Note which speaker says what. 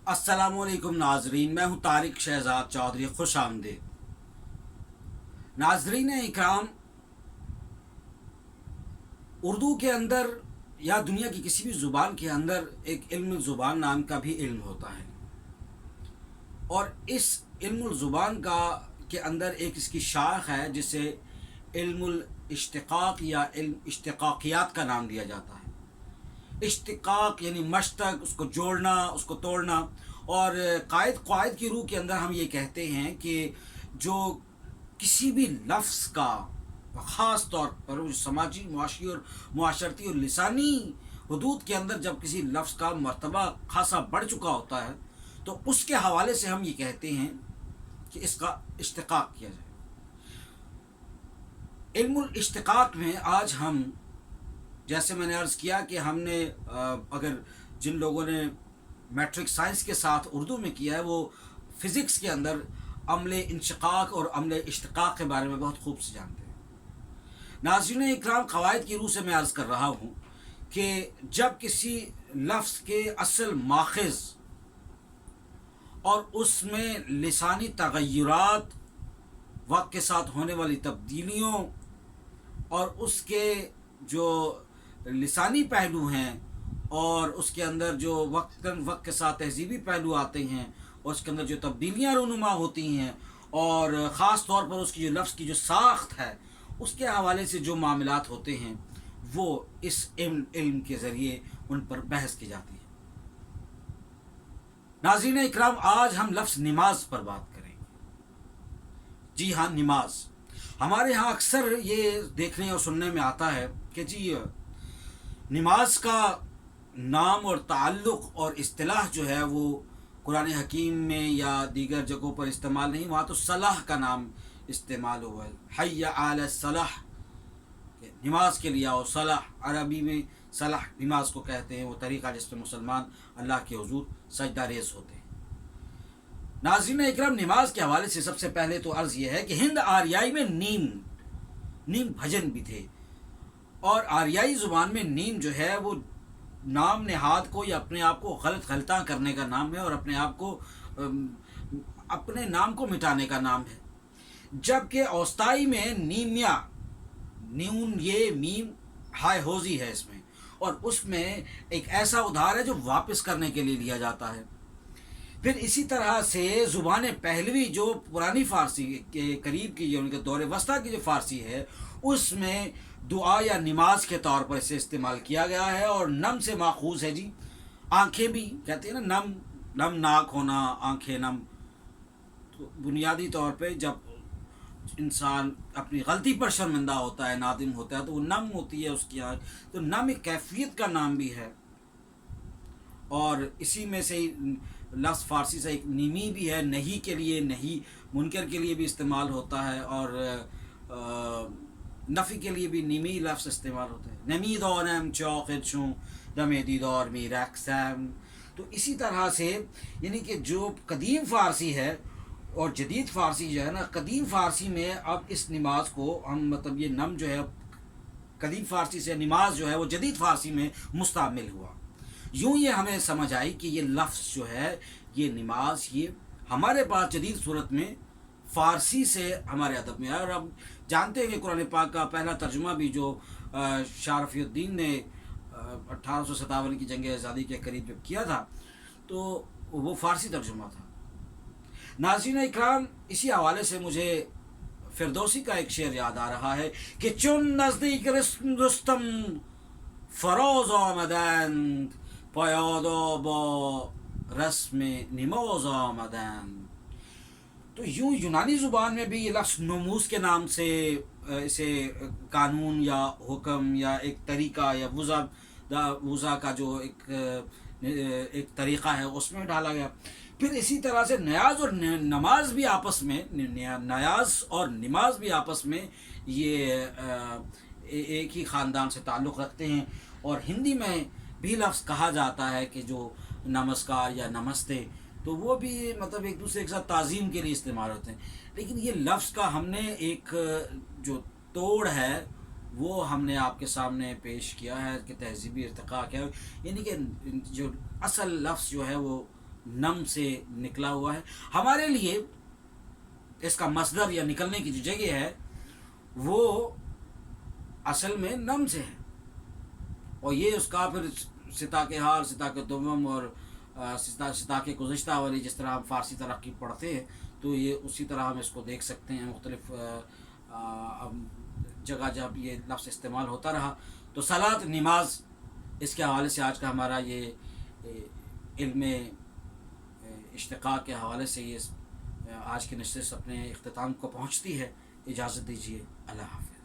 Speaker 1: अस्सलामुअलैकुम नाजरीन, मैं हूँ तारिक शहजाद चौधरी। खुश आमदीद नाजरीन इकराम। उर्दू के अंदर या दुनिया की किसी भी ज़ुबान के अंदर एक इल्म ज़ुबान नाम का भी इल्म होता है, और इस इल्म ज़ुबान का के अंदर एक इसकी शाख है जिसे इल्मुल इश्तिक़ाक़ या इल्म इश्तिक़ाक़ियात का नाम दिया जाता है। इश्तिक़ाक़ यानी मश्तक, उसको जोड़ना, उसको तोड़ना। और क़ायद की रूह के अंदर हम ये कहते हैं कि जो किसी भी लफ्ज़ का ख़ास तौर पर समाजी, मुआशी और मुआशरती और लिसानी हदूद के अंदर जब किसी लफ्ज़ का मर्तबा खासा बढ़ चुका होता है तो उसके हवाले से हम ये कहते हैं कि इसका इश्तिक़ाक़ किया जाए। इल्मुल इश्तिक़ाक़ में आज हम, जैसे मैंने अर्ज़ किया कि हमने अगर जिन लोगों ने मैट्रिक साइंस के साथ उर्दू में किया है वो फ़िज़िक्स के अंदर अमले इंशिक़ाक़ और अमले इश्तिक़ाक़ के बारे में बहुत खूब से जानते हैं। नाज़रीन इकराम, क़वाइद की रूह से मैं अर्ज़ कर रहा हूँ कि जब किसी लफ्ज़ के असल माख़ज़ और उसमें लिसानी तग़य्युरात, वक्त के साथ होने वाली तब्दीलियों और उसके जो लिसानी पहलू हैं और उसके अंदर जो वक्त के साथ तहज़ीबी पहलू आते हैं और उसके अंदर जो तब्दीलियाँ रूनुमा होती हैं और ख़ास तौर पर उसकी जो लफ्ज़ की जो साख्त है उसके हवाले से जो मामलात होते हैं वो इस इल्म के ज़रिए उन पर बहस की जाती है। नाज़रीन इकराम, आज हम लफ्ज़ नमाज पर बात करेंगे। जी हाँ, नमाज। हमारे यहाँ अक्सर ये देखने और सुनने में आता है कि जी नमाज का नाम और ताल्लुक़ और इस्तिलाह जो है वो कुरान हकीम में या दीगर जगहों पर इस्तेमाल नहीं, वहाँ तो सलाह का नाम इस्तेमाल हुआ है। हय्या अला सलाह, नमाज के लिए आओ। सलाह अरबी में सलाह नमाज को कहते हैं, वो तरीक़ा जिसमें मुसलमान अल्लाह के हुज़ूर सजदा रेज़ होते हैं। नाज़रीन इकराम, नमाज के हवाले से सबसे पहले तो अर्ज़ ये है कि हिंद आर्याई में नीम भजन भी थे, और आर्याई ज़ुबान में नीम जो है वो नाम नेहाद को या अपने आप को गलता करने का नाम है और अपने आप को अपने नाम को मिटाने का नाम है। जबकि औस्ताई में नीमिया, न्यून ये मीम हाय होजी है इसमें, और उसमें एक ऐसा उधार है जो वापस करने के लिए लिया जाता है। फिर इसी तरह से ज़ुबान पहलवी जो पुरानी फ़ारसी के करीब की, जो उनके दौर वस्ता की जो फ़ारसी है, उसमें दुआ या नमाज के तौर पर इसे इस्तेमाल किया गया है। और नम से माखूज़ है जी। आँखें भी कहते हैं ना, नम नाक होना, आँखें नम। तो बुनियादी तौर पे जब इंसान अपनी गलती पर शर्मिंदा होता है, नादिम होता है, तो वो नम होती है उसकी आँख। तो नम एक कैफियत का नाम भी है, और इसी में से ही लफ्ज़ फ़ारसी से एक निमी भी है। नहीं के लिए, नहीं मुनकर के लिए भी इस्तेमाल होता है, और नफ़ी के लिए भी निमी लफ्ज़ इस्तेमाल होता है। नमी दौनम चौक़शूँ दमे दीदौर में रक्सम। तो इसी तरह से यानी कि जो कदीम फ़ारसी है और जदीद फ़ारसी जो है ना, कदीम फ़ारसी में अब इस नमाज को हम मतलब ये नम जो है कदीम फ़ारसी से नमाज जो है वो जदीद फ़ारसी में मुस्तामिल हुआ। यूँ ये हमें समझ आई कि ये लफ्ज़ जो है ये नमाज, ये हमारे पास जदीद सूरत में फ़ारसी से हमारे अदब में आया। और अब जानते हैं कि कुरान पाक का पहला तर्जुमा भी जो शाह रफ़ीउद्दीन ने 1857 की जंग आज़ादी के करीब जब किया था तो वो फ़ारसी तर्जुमा था। नाज़रीन इकराम, इसी हवाले से मुझे फ़िरदौसी का एक शेर याद आ रहा है कि चुन नज़दीक रुस्तम फ़रोज़ आमदند पयादा बा रस्म नमाज आमदند। तो यूँ यूनानी ज़ुबान में भी ये लफ्ज़ नमूस के नाम से इसे कानून या हुक्म या एक तरीक़ा या वज़ा का जो एक तरीक़ा है उसमें डाला गया। फिर इसी तरह से नयाज और नमाज भी आपस में, नयाज और नमाज भी आपस में ये एक ही ख़ानदान से ताल्लुक़ रखते हैं। और हिंदी में भी लफ्ज़ कहा जाता है कि जो नमस्कार या नमस्ते, तो वो भी मतलब एक दूसरे के साथ ताज़ीम के लिए इस्तेमाल होते हैं। लेकिन ये लफ्ज़ का हमने एक जो तोड़ है वो हमने आपके सामने पेश किया है कि तहज़ीबी इर्तिक़ा क्या है, यानी कि जो असल लफ्ज़ जो है वो نم سے نکلا ہوا ہے. ہمارے لیے اس کا مصدر یا نکلنے کی جو جگہ ہے وہ اصل میں نم سے ہے، اور یہ اس کا پھر ستا کے حال، ستا کے دوم اور ستا کے گزشتہ والی جس طرح ہم فارسی ترقی پڑھتے ہیں تو یہ اسی طرح ہم اس کو دیکھ سکتے ہیں. مختلف جگہ جب یہ لفظ استعمال ہوتا رہا تو صلاۃ نماز، اس کے حوالے سے آج کا ہمارا یہ علم اشتقاق کے حوالے سے یہ آج کی نشست اپنے اختتام کو پہنچتی ہے. اجازت دیجیے، اللہ حافظ.